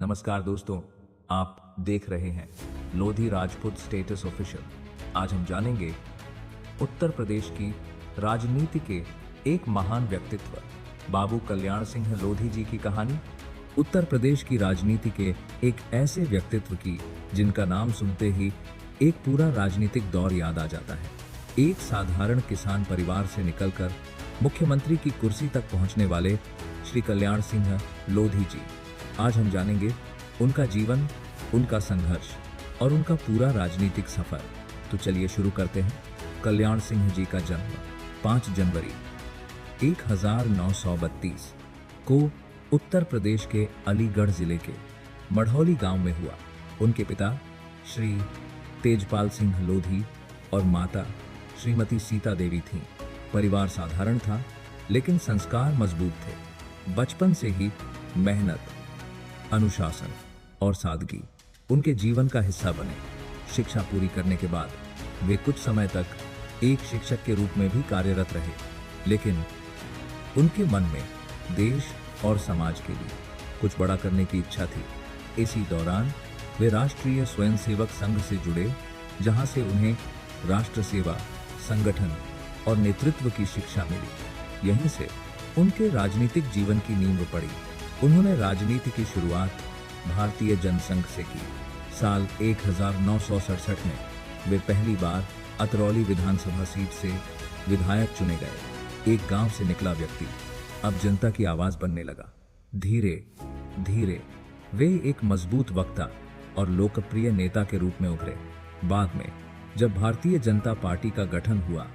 नमस्कार दोस्तों, आप देख रहे हैं लोधी राजपूत स्टेटस ऑफिशियल। आज हम जानेंगे उत्तर प्रदेश की राजनीति के एक महान व्यक्तित्व बाबू कल्याण सिंह लोधी जी की कहानी। उत्तर प्रदेश की राजनीति के एक ऐसे व्यक्तित्व की जिनका नाम सुनते ही एक पूरा राजनीतिक दौर याद आ जाता है। एक साधारण किसान परिवार से निकलकर मुख्यमंत्री की कुर्सी तक पहुंचने वाले श्री कल्याण सिंह लोधी जी। आज हम जानेंगे उनका जीवन, उनका संघर्ष और उनका पूरा राजनीतिक सफर। तो चलिए शुरू करते हैं। कल्याण सिंह जी का जन्म 5 जनवरी 1932 को उत्तर प्रदेश के अलीगढ़ जिले के मढ़ौली गांव में हुआ। उनके पिता श्री तेजपाल सिंह लोधी और माता श्रीमती सीता देवी थीं। परिवार साधारण था लेकिन संस्कार मजबूत थे। बचपन से ही मेहनत, अनुशासन और सादगी उनके जीवन का हिस्सा बने। शिक्षा पूरी करने के बाद वे कुछ समय तक एक शिक्षक के रूप में भी कार्यरत रहे, लेकिन उनके मन में देश और समाज के लिए कुछ बड़ा करने की इच्छा थी। इसी दौरान वे राष्ट्रीय स्वयंसेवक संघ से जुड़े, जहां से उन्हें राष्ट्र सेवा, संगठन और नेतृत्व की शिक्षा मिली। यहीं से उनके राजनीतिक जीवन की नींव पड़ी। उन्होंने राजनीति की शुरुआत भारतीय जनसंघ से की। साल 1967 में वे पहली बार अतरौली विधानसभा सीट से विधायक चुने गए। एक गांव से निकला व्यक्ति अब जनता की आवाज बनने लगा। धीरे धीरे वे एक मजबूत वक्ता और लोकप्रिय नेता के रूप में उभरे। बाद में जब भारतीय जनता पार्टी का गठन हुआ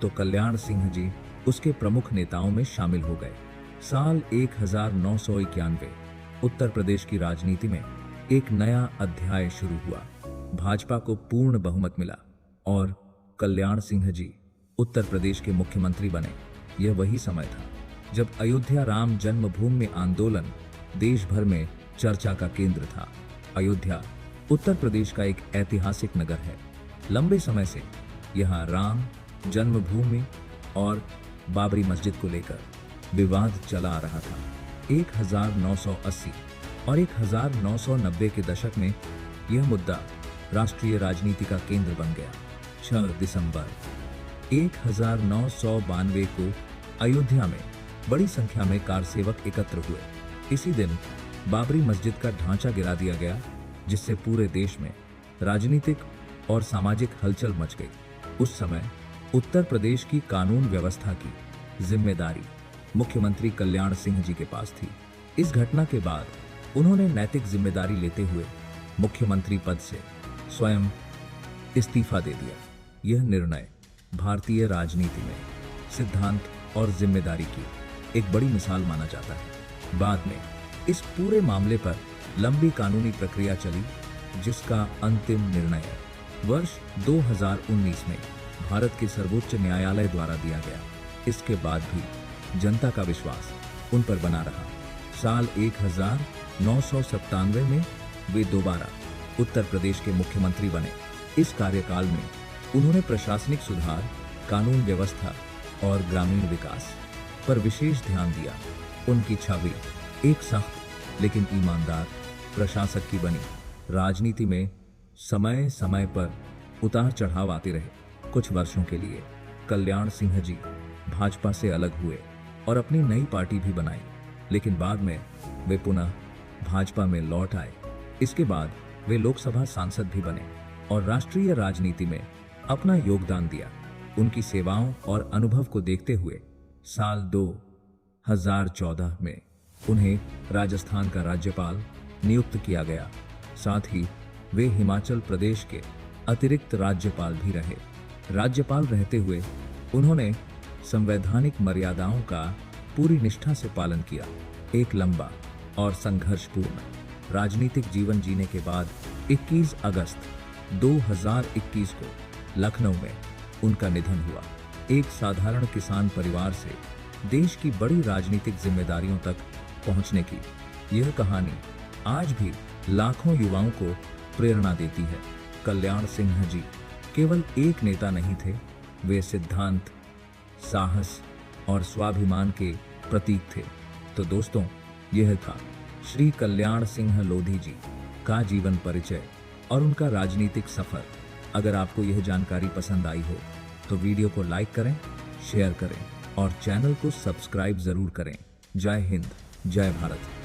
तो कल्याण सिंह जी उसके प्रमुख नेताओं में शामिल हो गए। साल 1991 उत्तर प्रदेश की राजनीति में एक नया अध्याय शुरू हुआ। भाजपा को पूर्ण बहुमत मिला और कल्याण सिंह जी उत्तर प्रदेश के मुख्यमंत्री बने। यह वही समय था जब अयोध्या राम जन्मभूमि आंदोलन देश भर में चर्चा का केंद्र था। अयोध्या उत्तर प्रदेश का एक ऐतिहासिक नगर है। लंबे समय से यहाँ राम जन्मभूमि और बाबरी मस्जिद को लेकर विवाद चला आ रहा था। 1980 और 1990 के दशक में यह मुद्दा राष्ट्रीय राजनीति का केंद्र बन गया। 6 दिसंबर 1992 को अयोध्या में बड़ी संख्या में कारसेवक एकत्र हुए। इसी दिन बाबरी मस्जिद का ढांचा गिरा दिया गया, जिससे पूरे देश में राजनीतिक और सामाजिक हलचल मच गई। उस समय उत्तर प्रदेश की कानून व्यवस्था की जिम्मेदारी मुख्यमंत्री कल्याण सिंह जी के पास थी। इस घटना के बाद उन्होंने नैतिक जिम्मेदारी लेते हुए मुख्यमंत्री पद से स्वयं इस्तीफा दे दिया। यह निर्णय भारतीय राजनीति में सिद्धांत और जिम्मेदारी की एक बड़ी मिसाल माना जाता है। बाद में इस पूरे मामले पर लंबी कानूनी प्रक्रिया चली, जिसका अंतिम निर्णय वर्ष 2019 में भारत के सर्वोच्च न्यायालय द्वारा दिया गया। इसके बाद भी जनता का विश्वास उन पर बना रहा। साल 1997 में वे दोबारा उत्तर प्रदेश के मुख्यमंत्री बने। इस कार्यकाल में उन्होंने प्रशासनिक सुधार, कानून व्यवस्था और ग्रामीण विकास पर विशेष ध्यान दिया। उनकी छवि एक सख्त लेकिन ईमानदार प्रशासक की बनी। राजनीति में समय समय पर उतार चढ़ाव आते रहे। कुछ वर्षों के लिए कल्याण सिंह जी भाजपा से अलग हुए और अपनी नई पार्टी भी बनाई, लेकिन बाद में वे पुनः भाजपा में लौट आए। इसके बाद वे लोकसभा सांसद भी बने और राष्ट्रीय राजनीति में अपना योगदान दिया। उनकी सेवाओं और अनुभव को देखते हुए साल 2014 में उन्हें राजस्थान का राज्यपाल नियुक्त किया गया। साथ ही वे हिमाचल प्रदेश के अतिरिक्त राज्यपाल भी रहे। राज्यपाल रहते हुए उन्होंने संवैधानिक मर्यादाओं का पूरी निष्ठा से पालन किया। एक लंबा और संघर्षपूर्ण राजनीतिक जीवन जीने के बाद 21 अगस्त 2021 को लखनऊ में उनका निधन हुआ। एक साधारण किसान परिवार से देश की बड़ी राजनीतिक जिम्मेदारियों तक पहुंचने की यह कहानी आज भी लाखों युवाओं को प्रेरणा देती है। कल्याण सिंह जी केवल एक नेता नहीं थे, वे सिद्धांत, साहस और स्वाभिमान के प्रतीक थे। तो दोस्तों, यह था श्री कल्याण सिंह लोधी जी का जीवन परिचय और उनका राजनीतिक सफर। अगर आपको यह जानकारी पसंद आई हो तो वीडियो को लाइक करें, शेयर करें और चैनल को सब्सक्राइब जरूर करें। जय हिंद, जय भारत।